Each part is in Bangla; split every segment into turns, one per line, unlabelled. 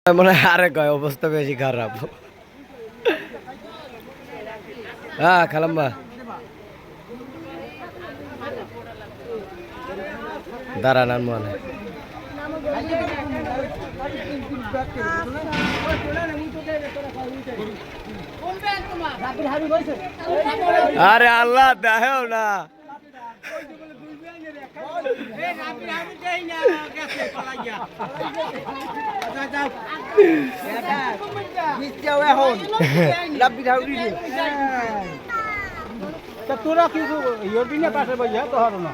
মনে হয় আরে কয় অবস্থা বেশি খারাপ। হ্যাঁ খালাম্বা দাঁড়ান আর মনে আরে আল্লাহ দেও না
তোরা কিছু ইয়ে পাশে বইয়া তো হর না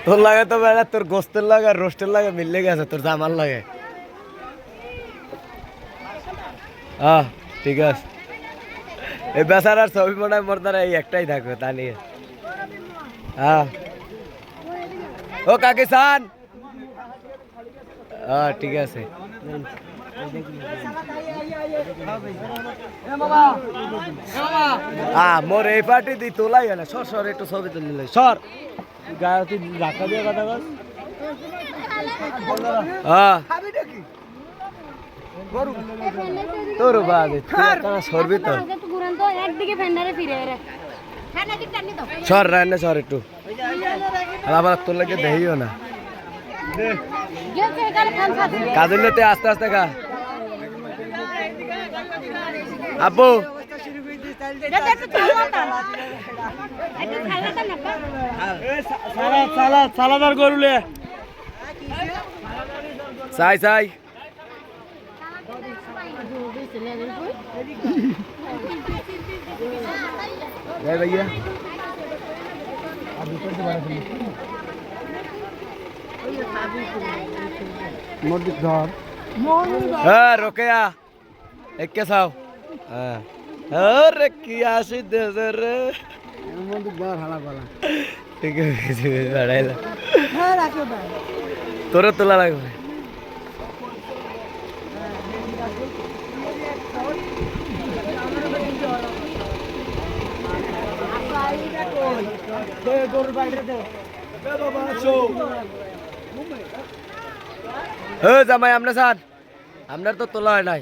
তোর লাগে তো বেড়া তোর গোস্তের লাগে আর রোস্টের লাগে মিললে গেছে তোর জামার লাগে। ঠিক আছে এই বেচারার ছবি মনে হয় মোর দ্বারা এই একটাই থাকবে তা নিয়ে। ও কাকি সান ঠিক আছে মোর এই পার্টি দি তোলাই না সর সর একটু ছবি তুললে সর গায়ে তুই ধাক্কা দিয়ে কথা বল। তোর বাদে সরবি তো সর রান্না সর একটু আবার তোর লাগে দেখিও না কাজের নিতে আস্তে আস্তে খা আব্বু সালাদার গরুলে চাই চাই भैया रोकया एक के साव अरे किया सीधे रे बार हाला वाला ठीक है लड़ाईला तोरे तोला लागবে জামাই আপনার স্যার আপনার তো তোলা হয় নাই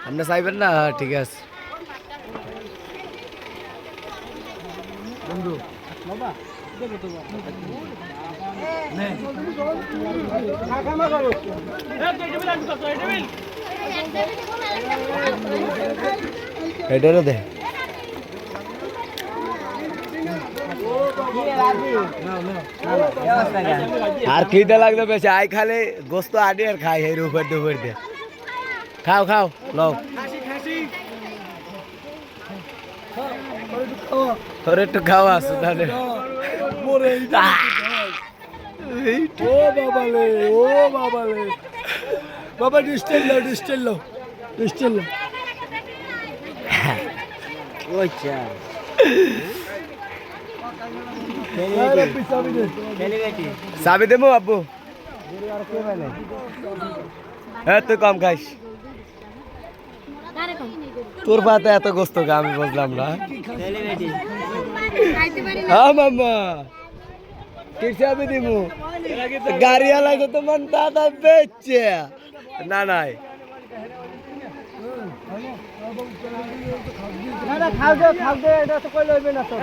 আপনি চাইবেন না ঠিক আছে বন্ধু এটারও দে আর খিদে লাগবে বেশি আই খালে গোস্ত আডি আর খাই এর উপর দিয়ে খাও খাও লও তোর একটু খাওয়া আছে তাহলে ও বাবা লে বাবা ডিস্টেল লো ওইটা চাবি দেবো আব্বু হ্যাঁ তুই কম খাইস তোর পাতে এত গোস্ত আমি বুঝলাম না। হ্যাঁ মাম্মা কি চাবি দিব গাড়ি আলাদা তোমার দাদা বেচছে না নাই খাও দে এটা তো কই লইবে না তো